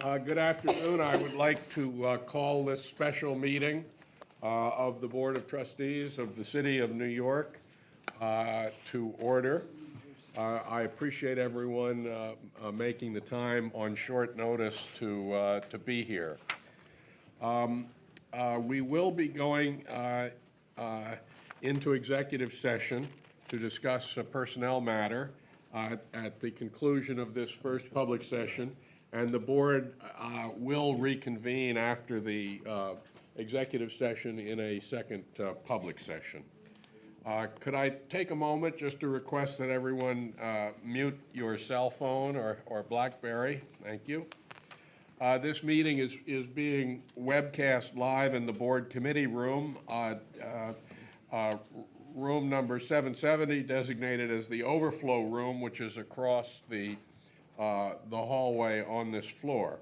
Good afternoon. I would like to call this special meeting of the Board of Trustees of the City of New York to order. I appreciate everyone making the time on short notice to be here. We will be going into executive session to discuss a personnel matter at the conclusion of this first public session, and the board will reconvene after the executive session in a second public session. Could I take a moment just to request that everyone mute your cell phone or BlackBerry? Thank you. This meeting is being webcast live in the board committee room, room number 770, designated as the overflow room, which is across the hallway on this floor.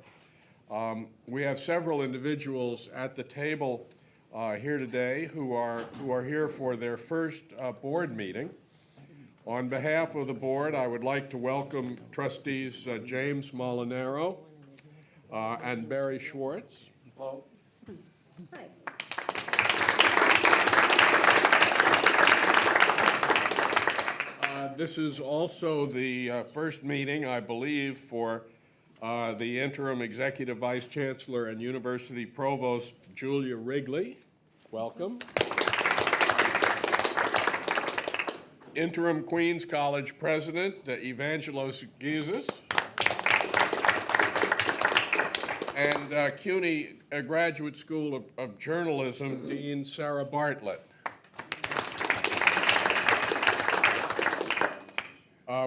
We have several individuals at the table here today who are here for their first board meeting. On behalf of the board, I would like to welcome Trustees James Molinaro and Barry Schwartz. Hello. Hi. This is also the first meeting, I believe, for the interim executive vice chancellor and university provost, Julia Wrigley. Welcome. Interim Queens College president, Evangelos Gizis. And CUNY Graduate School of Journalism, Dean Sarah Bartlett.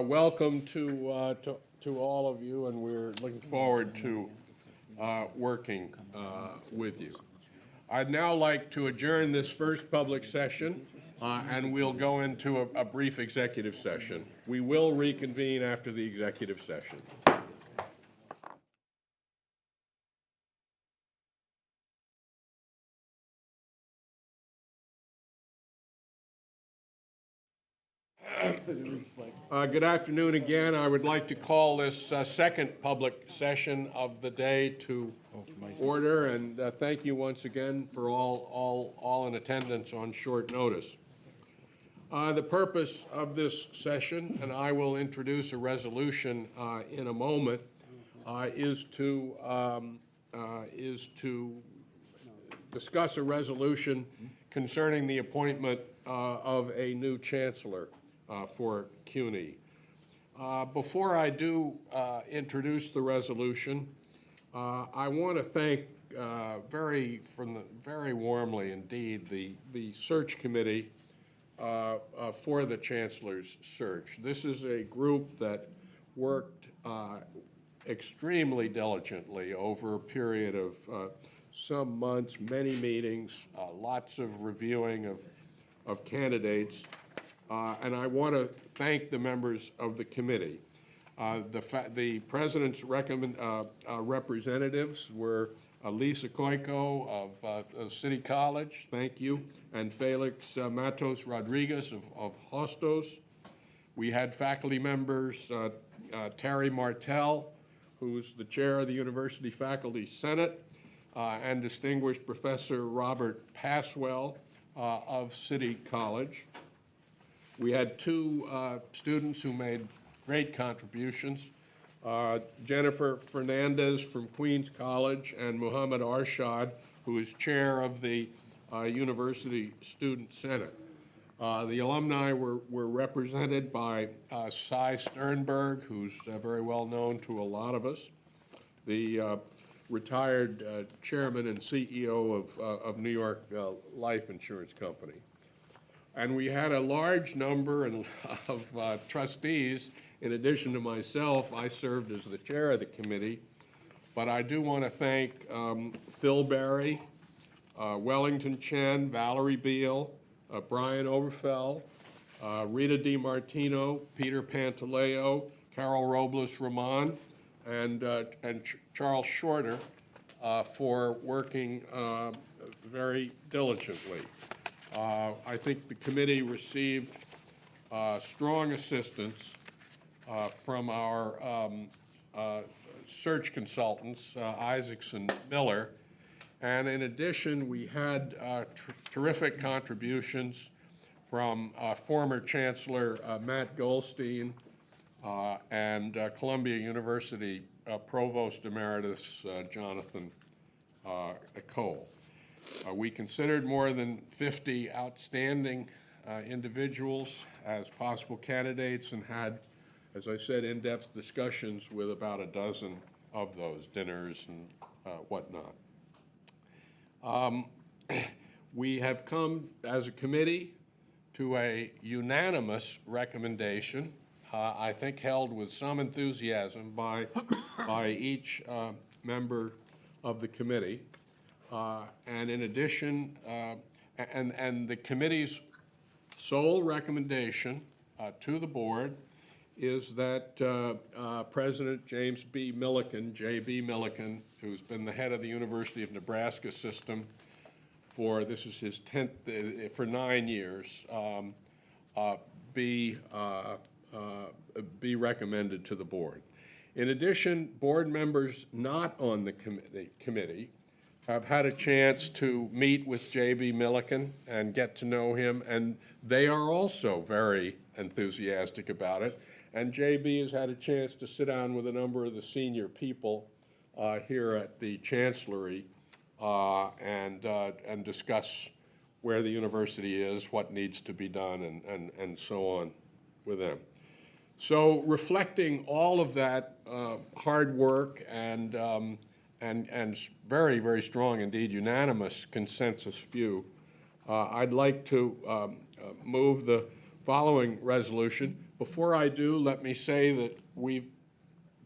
Welcome to all of you, and we're looking forward to working with you. I'd now like to adjourn this first public session, and we'll go into a brief executive session. We will reconvene after the executive session. Good afternoon again. I would like to call this second public session of the day to order, and thank you once again for all in attendance on short notice. The purpose of this session, and I will introduce a resolution in a moment, is to discuss a resolution concerning the appointment of a new chancellor for CUNY. Before I do introduce the resolution, I want to thank very warmly indeed the search committee for the chancellor's search. This is a group that worked extremely diligently over a period of some months, many meetings, lots of reviewing of candidates. And I want to thank the members of the committee. The president's representatives were Lisa Koiko of City College, thank you, and Felix Matos Rodriguez of Hostos. We had faculty members, Terry Martell, who's the chair of the University Faculty Senate, and distinguished Professor Robert Passwell of City College. We had two students who made great contributions, Jennifer Fernandez from Queens College and Muhammad Arshad, who is chair of the University Student Senate. The alumni were represented by Cy Sternberg, who's very well known to a lot of us, the retired chairman and CEO of New York Life Insurance Company. And we had a large number of trustees. In addition to myself, I served as the chair of the committee. But I do want to thank Phil Berry, Wellington Chen, Valerie Beal, Brian Overfell, Rita DiMartino, Peter Pantaleo, Carol Robles-Ramon, and Charles Shorter for working very diligently. I think the committee received strong assistance from our search consultants, Isaacson Miller. And in addition, we had terrific contributions from former Chancellor Matt Goldstein and Columbia University Provost Emeritus Jonathan Cole. We considered more than 50 outstanding individuals as possible candidates and had, as I said, in-depth discussions with about a dozen of those, dinners and whatnot. We have come as a committee to a unanimous recommendation, I think held with some enthusiasm by each member of the committee. And in addition, and the committee's sole recommendation to the board is that President James B. Milliken, J.B. Milliken, who's been the head of the University of Nebraska system for, this is his 10th, for 9 years, be recommended to the board. In addition, board members not on the committee have had a chance to meet with J.B. Milliken and get to know him, and they are also very enthusiastic about it. And J.B. has had a chance to sit down with a number of the senior people here at the Chancellery and discuss where the university is, what needs to be done, and so on with them. So reflecting all of that hard work and very, very strong, indeed unanimous consensus view, I'd like to move the following resolution. Before I do, let me say that we've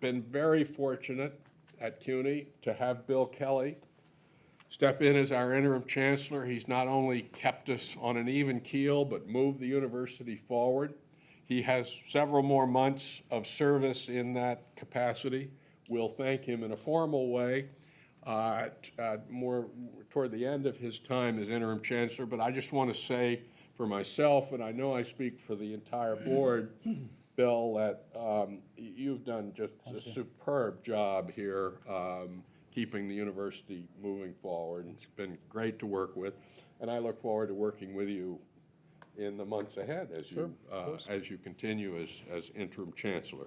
been very fortunate at CUNY to have Bill Kelly step in as our interim chancellor. He's not only kept us on an even keel, but moved the university forward. He has several more months of service in that capacity. We'll thank him in a formal way more toward the end of his time as interim chancellor, but I just want to say for myself, and I know I speak for the entire board, Bill, that you've done just a superb job here keeping the university moving forward. It's been great to work with, and I look forward to working with you in the months ahead as you continue as interim chancellor.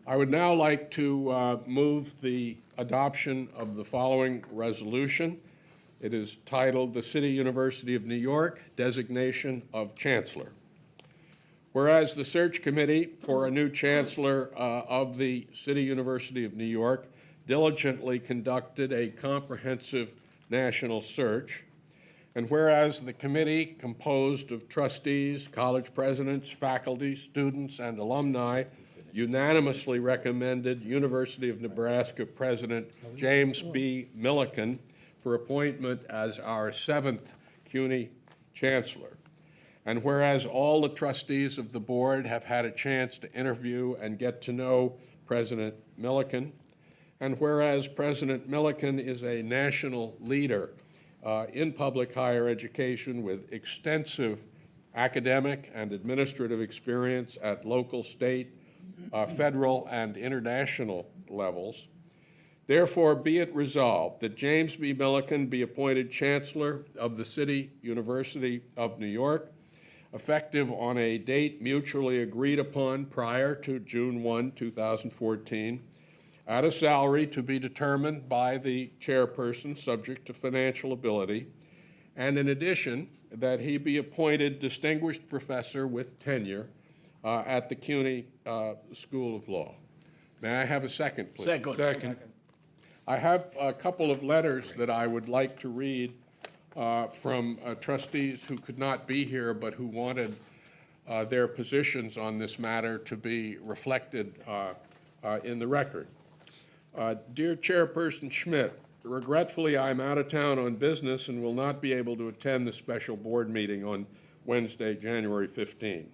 I would now like to move the adoption of the following resolution. It is titled, "The City University of New York Designation of Chancellor." Whereas the search committee for a new chancellor of the City University of New York diligently conducted a comprehensive national search, and whereas the committee, composed of trustees, college presidents, faculty, students, and alumni, unanimously recommended University of Nebraska President James B. Milliken for appointment as our 7th CUNY chancellor. And whereas all the trustees of the board have had a chance to interview and get to know President Milliken, and whereas President Milliken is a national leader in public higher education with extensive academic and administrative experience at local, state, federal, and international levels, therefore be it resolved that James B. Milliken be appointed Chancellor of the City University of New York, effective on a date mutually agreed upon prior to June 1, 2014, at a salary to be determined by the chairperson subject to financial ability, and in addition, that he be appointed distinguished professor with tenure at the CUNY School of Law. May I have a second, please? Second. I have a couple of letters that I would like to read from trustees who could not be here but who wanted their positions on this matter to be reflected in the record. Dear Chairperson Schmidt, regretfully I'm out of town on business and will not be able to attend the special board meeting on Wednesday, January 15.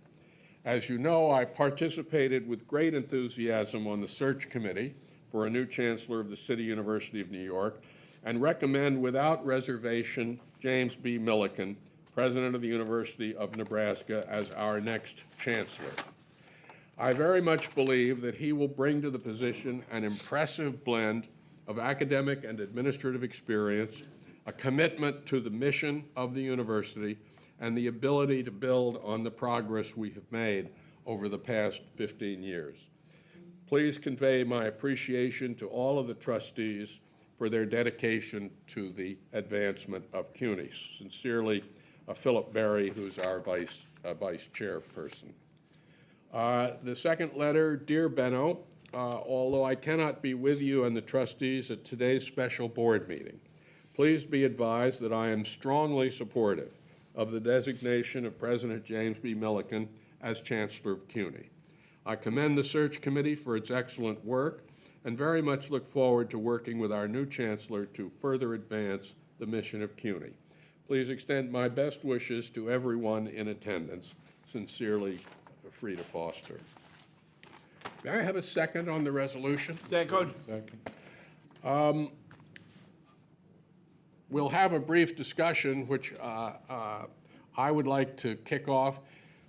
As you know, I participated with great enthusiasm on the search committee for a new chancellor of the City University of New York, and recommend without reservation James B. Milliken, President of the University of Nebraska, as our next Chancellor. I very much believe that he will bring to the position an impressive blend of academic and administrative experience, a commitment to the mission of the university, and the ability to build on the progress we have made over the past 15 years. Please convey my appreciation to all of the trustees for their dedication to the advancement of CUNY. Sincerely, Philip Berry, who's our vice chairperson. The second letter, Dear Benno, although I cannot be with you and the trustees at today's special board meeting, please be advised that I am strongly supportive of the designation of President James B. Milliken as Chancellor of CUNY. I commend the search committee for its excellent work and very much look forward to working with our new Chancellor to further advance the mission of CUNY. Please extend my best wishes to everyone in attendance. Sincerely, Frida Foster. May I have a second on the resolution? Second. We'll have a brief discussion, which I would like to kick off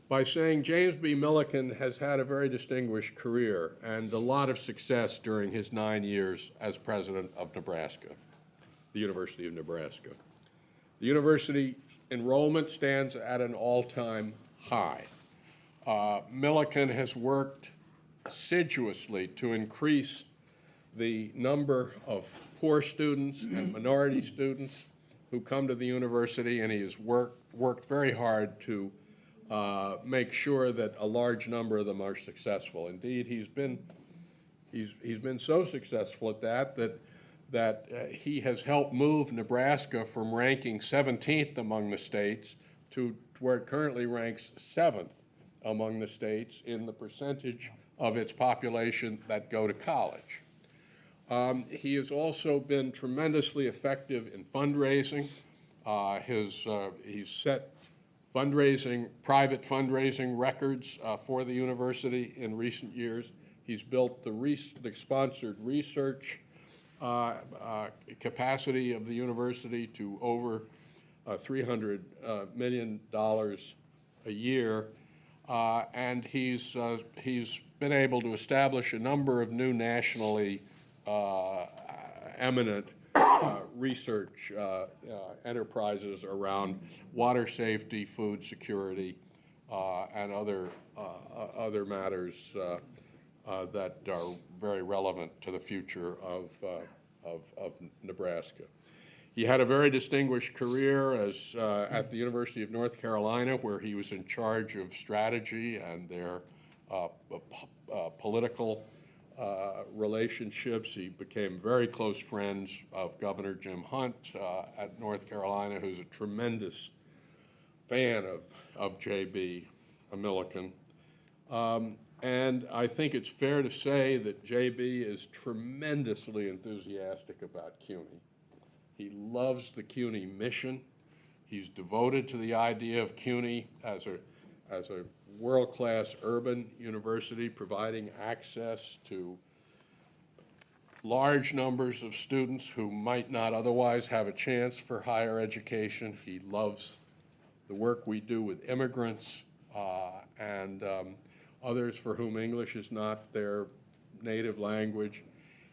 by saying James B. Milliken has had a very distinguished career and a lot of success during his 9 years as president of Nebraska, the University of Nebraska. The university enrollment stands at an all-time high. Milliken has worked assiduously to increase the number of poor students and minority students who come to the university, and he has worked very hard to make sure that a large number of them are successful. Indeed, he's been so successful at that he has helped move Nebraska from ranking 17th among the states to where it currently ranks 7th among the states in the percentage of its population that go to college. He has also been tremendously effective in fundraising. He's set private fundraising records for the university in recent years. He's built the sponsored research capacity of the university to over $300 million a year. And he's been able to establish a number of new nationally eminent research enterprises around water safety, food security, and other matters that are very relevant to the future of Nebraska. He had a very distinguished career as at the University of North Carolina, where he was in charge of strategy and their political relationships. He became very close friends of Governor Jim Hunt at North Carolina, who's a tremendous fan of J.B. Milliken. And I think it's fair to say that J.B. is tremendously enthusiastic about CUNY. He loves the CUNY mission. He's devoted to the idea of CUNY as a world-class urban university, providing access to large numbers of students who might not otherwise have a chance for higher education. He loves the work we do with immigrants and others for whom English is not their native language.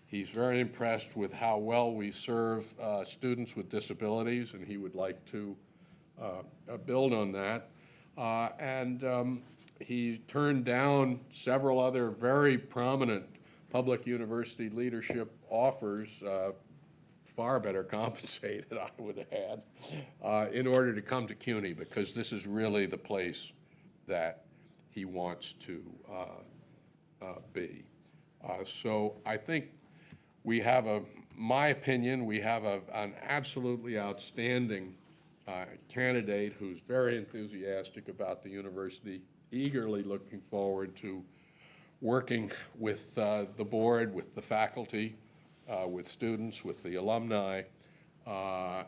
He's very impressed with how well we serve students with disabilities, and he would like to build on that. He turned down several other very prominent public university leadership offers, far better compensated, I would add, in order to come to CUNY, because this is really the place that he wants to be. So I think we have my opinion, we have an absolutely outstanding candidate who's very enthusiastic about the university, eagerly looking forward to working with the board, with the faculty, with students, with the alumni,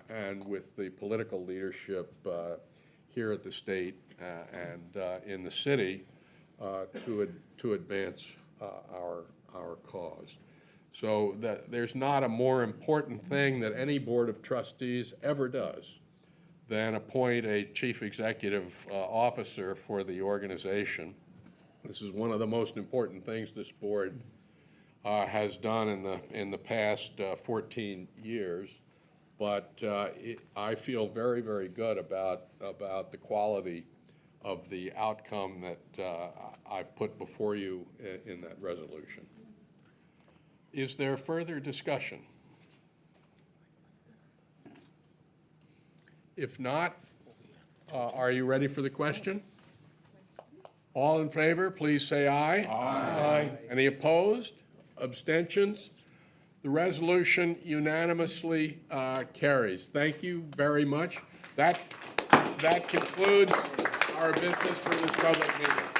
and with the political leadership here at the state and in the city to advance our cause. So that there's not a more important thing that any Board of Trustees ever does than appoint a chief executive officer for the organization. This is one of the most important things this board has done in the past 14 years. But I feel very, very good about the quality of the outcome that I've put before you in that resolution. Is there further discussion? If not, are you ready for the question? All in favor, please say aye. Aye. Any opposed? Abstentions? The resolution unanimously carries. Thank you very much. That concludes our business for this public meeting.